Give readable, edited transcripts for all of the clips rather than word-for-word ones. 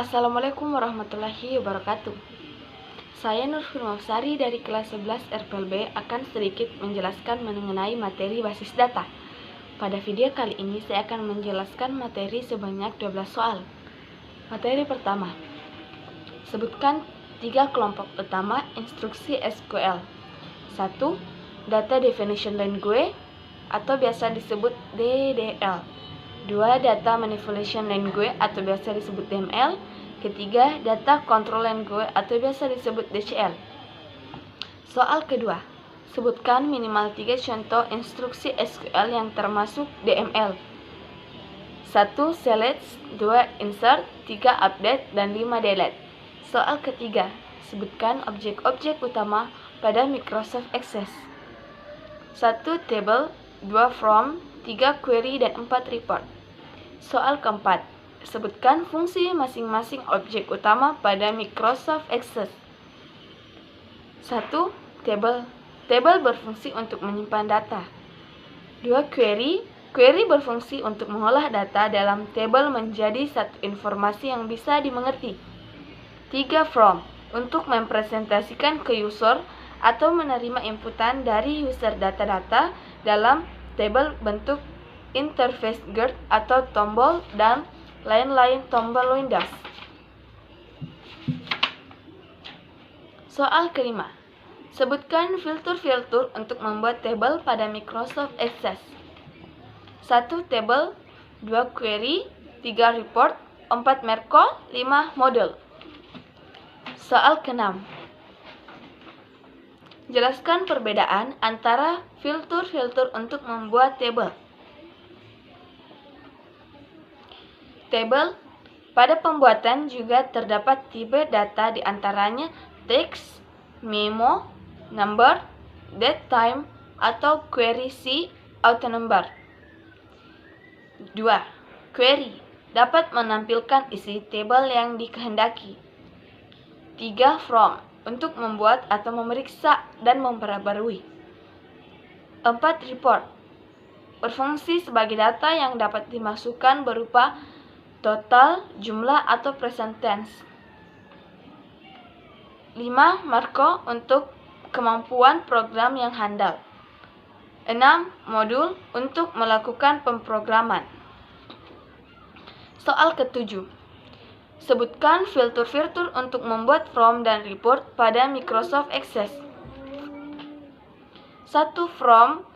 Assalamualaikum warahmatullahi wabarakatuh. Saya Nur Firmausari dari kelas 11 RPLB akan sedikit menjelaskan mengenai materi basis data. Pada video kali ini saya akan menjelaskan materi sebanyak 12 soal. Materi pertama, sebutkan 3 kelompok utama instruksi SQL. 1. Data Definition Language atau biasa disebut DDL. 2. Data Manipulation Language atau biasa disebut DML. Ketiga, Data Control Language atau biasa disebut DCL. Soal kedua, sebutkan minimal 3 contoh instruksi SQL yang termasuk DML. 1. Select, 2. Insert, 3. Update, dan 5. Delete. Soal ketiga, sebutkan objek-objek utama pada Microsoft Access. 1. Table, 2. From, 3. Query, dan 4. Report. Soal keempat, sebutkan fungsi masing-masing objek utama pada Microsoft Access. 1. Table. Table berfungsi untuk menyimpan data. 2. Query. Query berfungsi untuk mengolah data dalam table menjadi satu informasi yang bisa dimengerti. 3. From. Untuk mempresentasikan ke user atau menerima inputan dari user data-data dalam table bentuk interface guard atau tombol dan lain-lain tombol Windows. Soal kelima, sebutkan filter-filter untuk membuat table pada Microsoft Access. 1. Table, 2. Query, 3. Report, 4. Merkle, 5. Model. Soal keenam, jelaskan perbedaan antara filter-filter untuk membuat table. Table, pada pembuatan juga terdapat tipe data di antaranya text, memo, number, date time, atau query C, autonumber. 2. Query, dapat menampilkan isi table yang dikehendaki. 3. From, untuk membuat atau memeriksa dan memperbarui. 4. Report, berfungsi sebagai data yang dapat dimasukkan berupa total, jumlah, atau present tense. 5. Marco, untuk kemampuan program yang handal. 6. Modul, untuk melakukan pemrograman. Soal ketujuh, sebutkan filter-filter untuk membuat form dan report pada Microsoft Access. 1. From,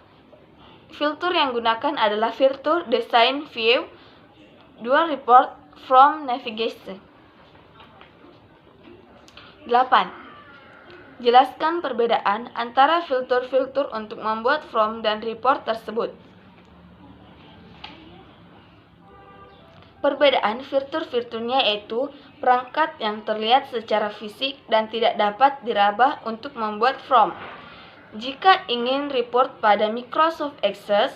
filter yang gunakan adalah filter Design View. 2. Report, from navigation. 8. Jelaskan perbedaan antara filter-filter untuk membuat form dan report tersebut. Perbedaan filter-filternya yaitu perangkat yang terlihat secara fisik dan tidak dapat dirabah untuk membuat form. Jika ingin report pada Microsoft Access,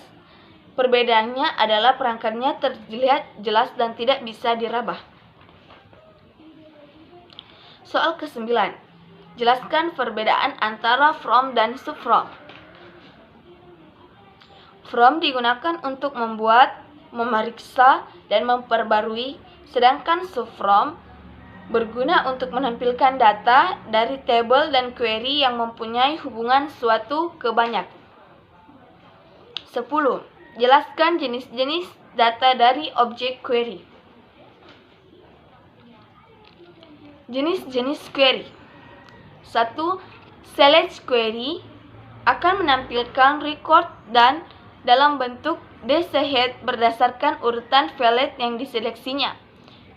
perbedaannya adalah perangkatnya terlihat jelas dan tidak bisa dirabah. Soal ke-9, jelaskan perbedaan antara from dan subfrom. From digunakan untuk membuat, memeriksa, dan memperbarui, sedangkan subfrom berguna untuk menampilkan data dari table dan query yang mempunyai hubungan suatu ke banyak. 10. Jelaskan jenis-jenis data dari objek query. Jenis-jenis query. 1. Select query akan menampilkan record dan dalam bentuk dataset berdasarkan urutan valid yang diseleksinya.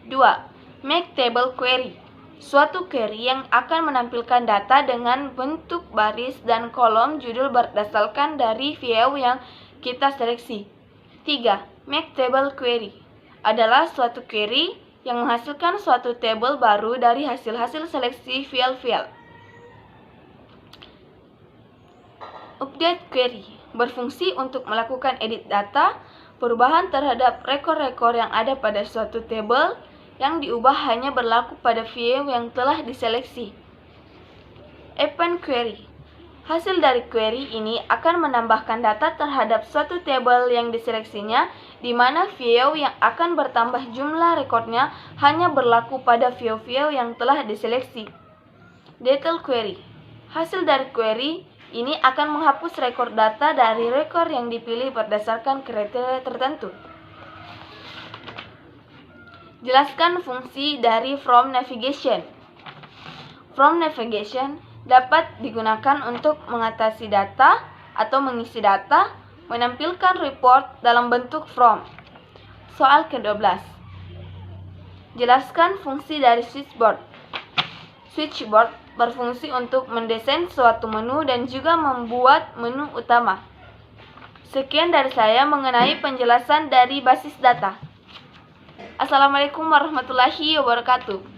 2. Make table query, suatu query yang akan menampilkan data dengan bentuk baris dan kolom judul berdasarkan dari view yang kita seleksi. 3. Make table query adalah suatu query yang menghasilkan suatu table baru dari hasil-hasil seleksi file-file. Update query berfungsi untuk melakukan edit data, perubahan terhadap rekor-rekor yang ada pada suatu table yang diubah hanya berlaku pada view yang telah diseleksi. Append query Hasil dari query ini akan menambahkan data terhadap suatu tabel yang diseleksinya, di mana view yang akan bertambah jumlah rekornya hanya berlaku pada view-view yang telah diseleksi. Detail query. Hasil dari query ini akan menghapus rekor data dari rekor yang dipilih berdasarkan kriteria tertentu. Jelaskan fungsi dari from navigation. From navigation dapat digunakan untuk mengatasi data atau mengisi data, menampilkan report dalam bentuk from. Soal ke-12. Jelaskan fungsi dari switchboard. Switchboard berfungsi untuk mendesain suatu menu dan juga membuat menu utama. Sekian dari saya mengenai penjelasan dari basis data. Assalamualaikum warahmatullahi wabarakatuh.